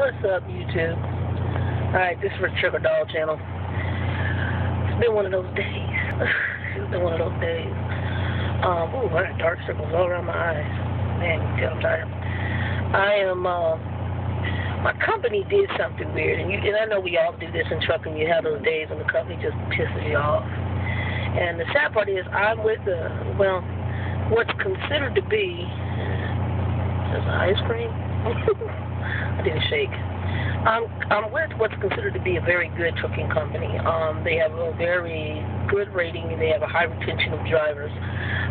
What's up, YouTube? Alright, this is for the Sugar Doll channel. It's been one of those days. It's been one of those days. Ooh, I got dark circles all around my eyes. Man, you can tell I'm tired. My company did something weird, and I know we all do this in trucking. You have those days when the company just pisses you off. And the sad part is, I'm with what's considered to be, is this ice cream? I didn't shake. I'm with what's considered to be a very good trucking company. They have a very good rating, and they have a high retention of drivers.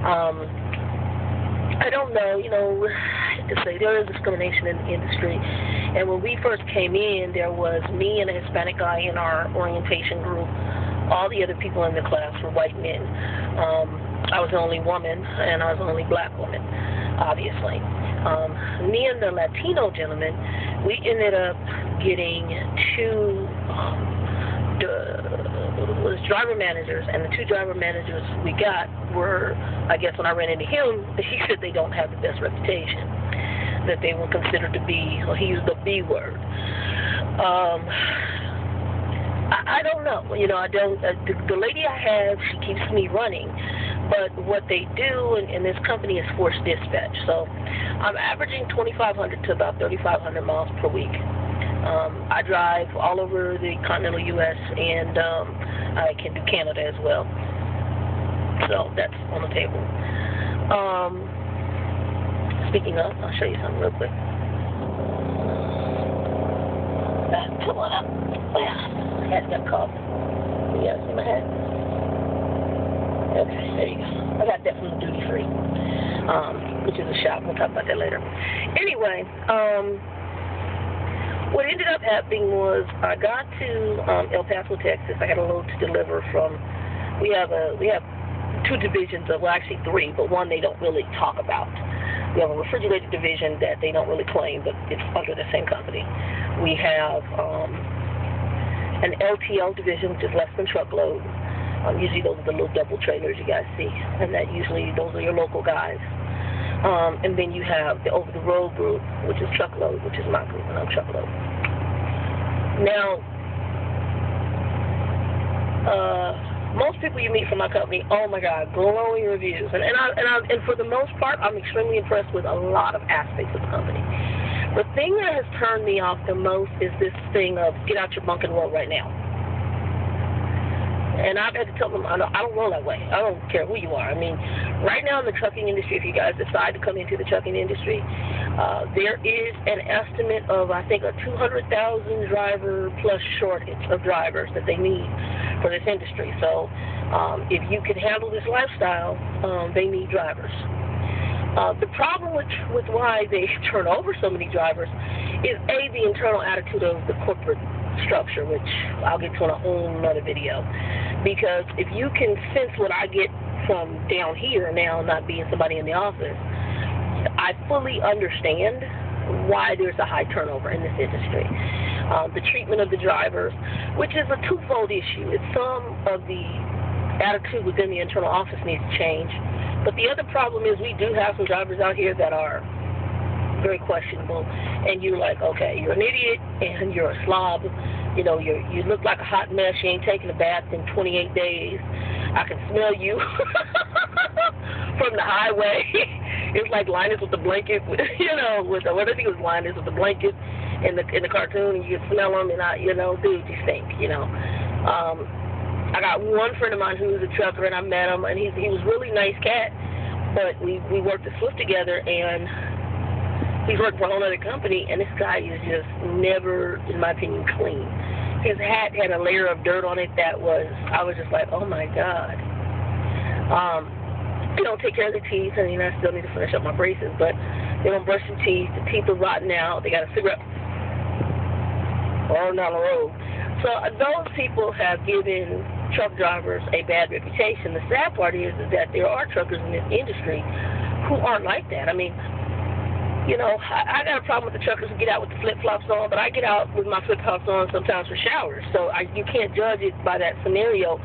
I don't know, I hate to say, there is discrimination in the industry. And when we first came in, there was me and a Hispanic guy in our orientation group. All the other people in the class were white men. I was the only woman, and I was the only black woman, obviously. Me and the Latino gentleman, we ended up getting two driver managers, and the two driver managers we got were, I guess when I ran into him, he said they don't have the best reputation, that they were considered to be, or he used the B word. I don't know, the lady I have, she keeps me running, but what they do in this company is forced dispatch. So I'm averaging 2,500 to about 3,500 miles per week. I drive all over the continental U.S. and I can do Canada as well. So that's on the table. Speaking of, I'll show you something real quick. Come on up. My hat got caught. You guys see my hat? Okay, there you go. I got that from the duty free, which is a shop. We'll talk about that later. Anyway, what ended up happening was I got to El Paso, Texas. I had a load to deliver from. We have two divisions of, well, actually three, but one they don't really talk about. We have a refrigerated division that they don't really claim, but it's under the same company. We have an LTL division, which is less than truckload. Usually those are the little double trailers you guys see, and that usually those are your local guys. And then you have the over-the-road group, which is truckload, which is my group, and I'm truckload. Now, most people you meet from my company, oh my God, glowing reviews, and for the most part, I'm extremely impressed with a lot of aspects of the company. The thing that has turned me off the most is this thing of get out your bunk and roll right now. And I've had to tell them, I don't roll that way. I don't care who you are. I mean, right now in the trucking industry, if you guys decide to come into the trucking industry, there is an estimate of, I think, a 200,000 driver plus shortage of drivers that they need for this industry. So if you can handle this lifestyle, they need drivers. The problem with why they turn over so many drivers is, A, the internal attitude of the corporate structure, which I'll get to in a whole nother video. Because if you can sense what I get from down here now, not being somebody in the office, I fully understand why there's a high turnover in this industry. The treatment of the drivers, which is a twofold issue. It's some of the attitude within the internal office needs to change. But the other problem is we do have some drivers out here that are very questionable, and you're like, okay, you're an idiot, and you're a slob, you look like a hot mess, you ain't taken a bath in 28 days, I can smell you from the highway. It's like Linus with the blanket, what I think it was Linus with the blanket in the cartoon, and you can smell him, and dude, you stink, I got one friend of mine who was a trucker, and I met him, and he was a really nice cat, but we worked at Swift together, and he's worked for a whole other company, and this guy is just never, in my opinion, clean. His hat had a layer of dirt on it I was just like, oh my God. They don't take care of their teeth, and I still need to finish up my braces, but they don't brush their teeth, the teeth are rotten out, they got a cigarette rolling down the road. So those people have given truck drivers a bad reputation. The sad part is that there are truckers in this industry who aren't like that. I mean, I got a problem with the truckers who get out with the flip-flops on, but I get out with my flip-flops on sometimes for showers. So you can't judge it by that scenario.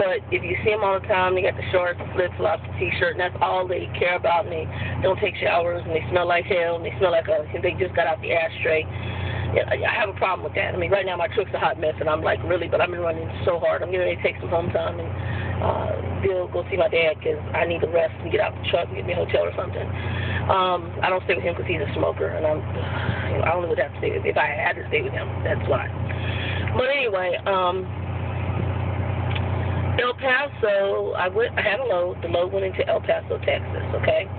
But if you see them all the time, they got the shorts, the flip-flops, the T-shirt, and that's all they care about, and they don't take showers, and they smell like hell, and they smell like they just got out the ashtray. Yeah, I have a problem with that. I mean, right now my truck's a hot mess, and I'm like, really, but I've been running so hard. I'm getting ready to take some home time and go see my dad because I need to rest and get out the truck and get me a hotel or something. I don't stay with him because he's a smoker, and I only would have to stay with him if I had to stay with him. That's why. But anyway, El Paso, I had a load. The load went into El Paso, Texas, okay?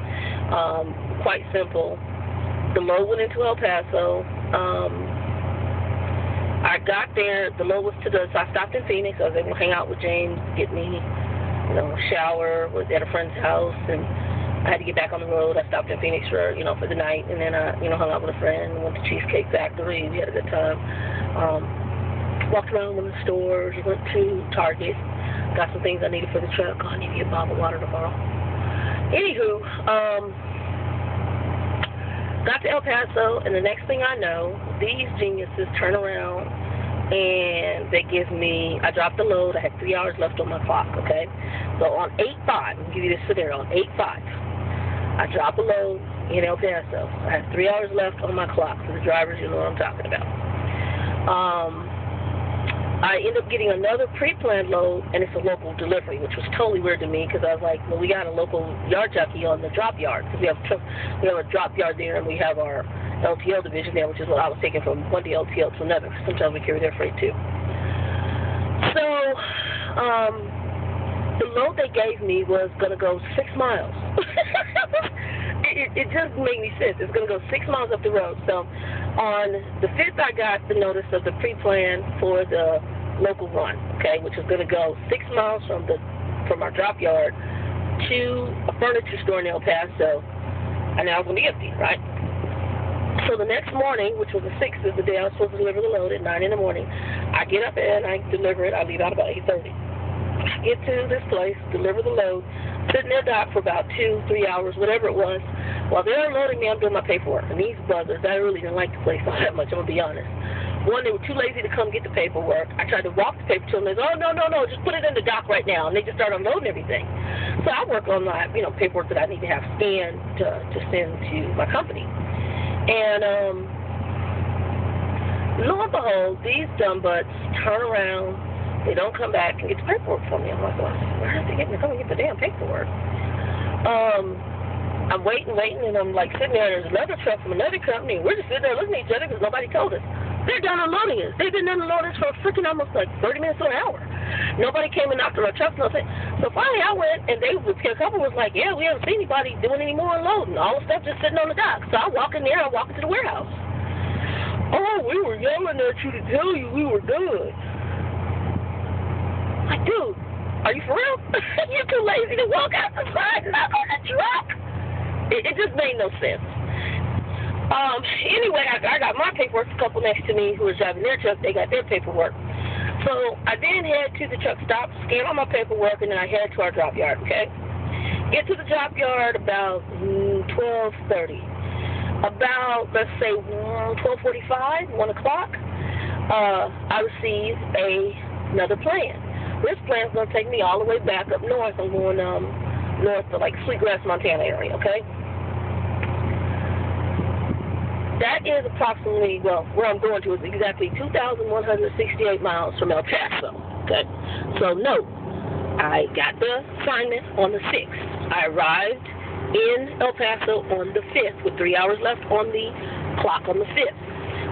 Quite simple. The load went into El Paso. I got there. The load was to the, so I stopped in Phoenix. I was able to hang out with James, get me, a shower, was at a friend's house, and I had to get back on the road. I stopped in Phoenix for the night, and then I, hung out with a friend, went to Cheesecake Factory. We had a good time. Walked around one of the stores, went to Target, got some things I needed for the truck. Oh, I need to get a bottle of water tomorrow. Anywho, got to El Paso, and the next thing I know, these geniuses turn around and they give me, I dropped the load. I had 3 hours left on my clock, okay? So on 8-5, I'll give you this scenario, on 8-5, I drop a load in El Paso. I had 3 hours left on my clock. For the drivers, you know what I'm talking about. I end up getting another pre-planned load, and it's a local delivery, which was totally weird to me because I was like, well, we got a local yard jockey on the drop yard because we have a drop yard there, and we have our LTL division there, which is what I was taking from one day LTL to another. Sometimes we carry their freight too. So the load they gave me was going to go 6 miles. It just made me sense. It's going to go 6 miles up the road. So on the 5th, I got the notice of the pre-plan for the local run, okay, which is going to go 6 miles from our drop yard to a furniture store in El Paso, and now it's going to be empty, right? So the next morning, which was the 6th, is the day I was supposed to deliver the load at 9 in the morning. I get up and I deliver it. I leave out about 8:30. I get to this place, deliver the load, sit in their dock for about 2-3 hours, whatever it was. While they're unloading me, I'm doing my paperwork. And these buzzers, I really didn't like the place all that much, I'm going to be honest. One, they were too lazy to come get the paperwork. I tried to walk the paper to them. They said, oh, no, just put it in the dock right now. And they just started unloading everything. So I work on my, paperwork that I need to have scanned to send to my company. And lo and behold, these dumb butts turn around. They don't come back and get the paperwork for me. I'm like, well, where are they getting to come and get the damn paperwork? I'm waiting, and I'm like sitting there, and there's another truck from another company, and we're just sitting there looking at each other because nobody told us. They're done unloading us. They've been done unloading us for freaking almost like 30 minutes to an hour. Nobody came and knocked on our trucks, nothing. So finally I went, and a couple was like, yeah, we haven't seen anybody doing any more unloading. All the stuff just sitting on the dock. So I walk in there, I walk into the warehouse. Oh, we were yelling at you to tell you we were done. Like, dude, are you for real? You're too lazy to walk out the side and knock on the truck. It just made no sense. Anyway, I got my paperwork. A couple next to me who was driving their truck, they got their paperwork. So I then head to the truck stop, scan all my paperwork, and then I head to our drop yard, okay? Get to the drop yard about 12:30. About, let's say, 12:45, 1 o'clock, I receive another plan. This plan's going to take me all the way back up north. I'm going north to, like, Sweetgrass, Montana area, okay? That is approximately, well, where I'm going to is exactly 2,168 miles from El Paso, okay? So, note, I got the assignment on the 6th. I arrived in El Paso on the 5th with 3 hours left on the clock on the 5th.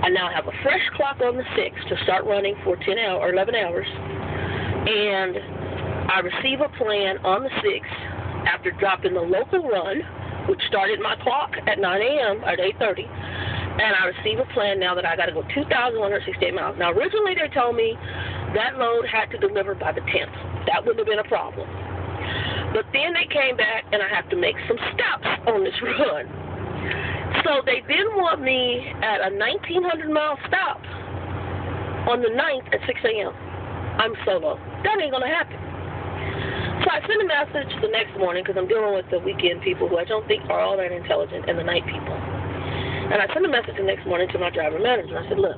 I now have a fresh clock on the 6th to start running for 11 hours. And I receive a plan on the 6th after dropping the local run, which started my clock at 9 a.m. at 8:30. And I receive a plan now that I got to go 2,168 miles. Now, originally they told me that load had to deliver by the 10th. That wouldn't have been a problem. But then they came back, and I have to make some stops on this run. So they then want me at a 1,900-mile stop on the 9th at 6 a.m. I'm solo. That ain't going to happen. So I sent a message the next morning because I'm dealing with the weekend people who I don't think are all that intelligent and the night people. And I sent a message the next morning to my driver manager. I said, look,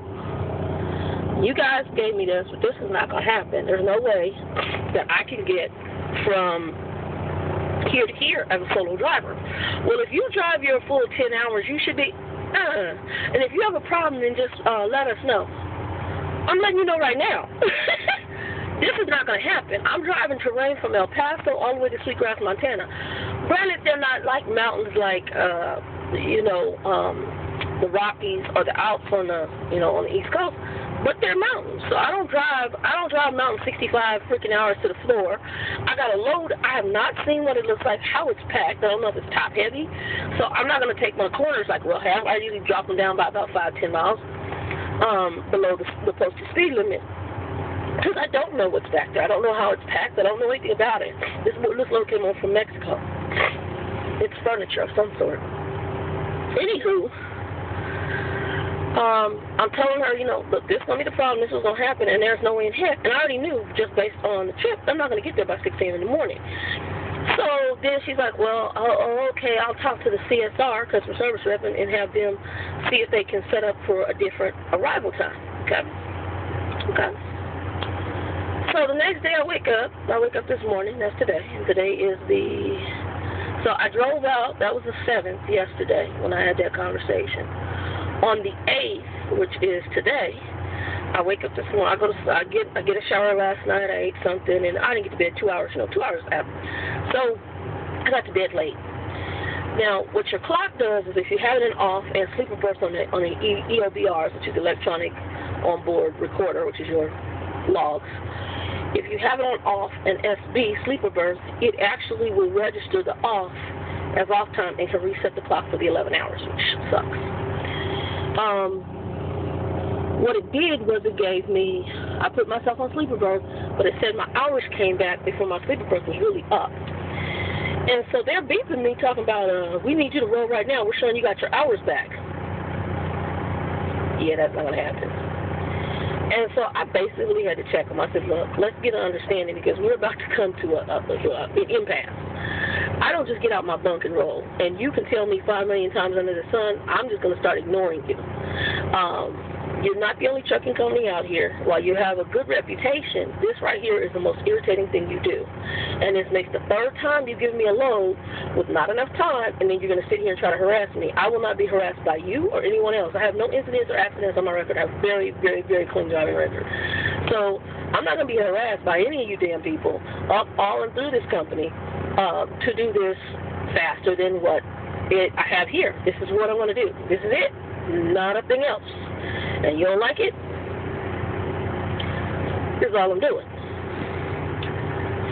you guys gave me this, but this is not going to happen. There's no way that I can get from here to here as a solo driver. Well, if you drive your full 10 hours, you should be, And if you have a problem, then just let us know. I'm letting you know right now. This is not going to happen. I'm driving terrain from El Paso all the way to Sweetgrass, Montana. Granted, they're not like mountains like, the Rockies or the Alps on the, on the East Coast, but they're mountains. So I don't drive mountains 65 freaking hours to the floor. I got a load. I have not seen what it looks like, how it's packed. I don't know if it's top heavy. So I'm not going to take my corners like real half. I usually drop them down by about 5-10 miles below the posted speed limit. Because I don't know what's back there. I don't know how it's packed. I don't know anything about it. This load came on from Mexico. It's furniture of some sort. Anywho, I'm telling her, look, this is going to be the problem. This is going to happen, and there's no way in heck. And I already knew, just based on the trip, I'm not going to get there by 6 a.m. in the morning. So then she's like, well, okay, I'll talk to the CSR, customer service rep, and have them see if they can set up for a different arrival time. Okay. So the next day I wake up this morning, that's today, and today is so I drove out, that was the 7th yesterday when I had that conversation. On the 8th, which is today, I wake up this morning, I get a shower last night, I ate something, and I didn't get to bed 2 hours, 2 hours after. So I got to bed late. Now, what your clock does is if you have it in off and sleeper burst on the EOBRs, which is electronic onboard recorder, which is your logs, if you have it on off and SB, sleeper burst, it actually will register the off as off time and can reset the clock for the 11 hours, which sucks. What it did was it gave me, I put myself on sleeper burst, but it said my hours came back before my sleeper burst was really up. And so they're beeping me talking about, we need you to roll right now. We're showing you got your hours back. Yeah, that's not going to happen. And so I basically had to check them. I said, look, let's get an understanding because we're about to come to an impasse. I don't just get out my bunk and roll. And you can tell me 5 million times under the sun, I'm just going to start ignoring you. You're not the only trucking company out here. While you have a good reputation, this right here is the most irritating thing you do. And this makes the third time you've given me a load with not enough time, and then you're going to sit here and try to harass me. I will not be harassed by you or anyone else. I have no incidents or accidents on my record. I have a very, very, very clean driving record. So I'm not going to be harassed by any of you damn people all and through this company to do this faster than what I have here. This is what I'm going to do. This is it. Nothing else. And you don't like it? This is all I'm doing.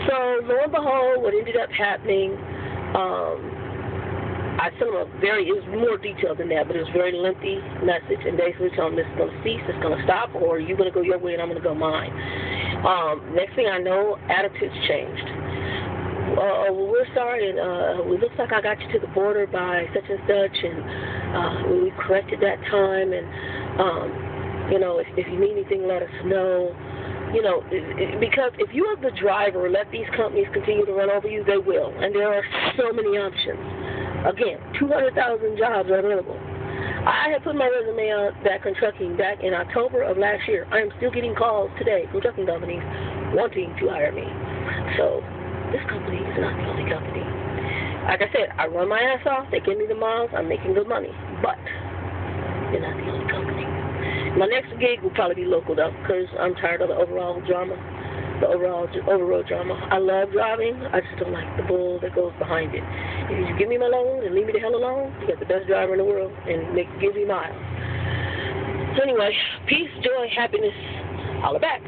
So, lo and behold, what ended up happening, I sent them it was more detailed than that, but it was a very lengthy message, and basically telling them this is going to cease, it's going to stop, or you're going to go your way and I'm going to go mine. Next thing I know, attitudes changed. We're sorry, and it looks like I got you to the border by such and such, and we corrected that time, and if you need anything, let us know. Because if you as the driver let these companies continue to run over you, they will, and there are so many options. Again, 200,000 jobs are available. I had put my resume out back in trucking back in October of last year. I am still getting calls today from trucking companies wanting to hire me. So this company is not the only company. Like I said, I run my ass off. They give me the miles. I'm making good money. But they're not the only company. My next gig will probably be local, though, because I'm tired of the overall drama, the overall drama. I love driving. I just don't like the bull that goes behind it. If you give me my loan and leave me the hell alone, you got the best driver in the world and give me miles. So anyway, peace, joy, happiness. Holla back.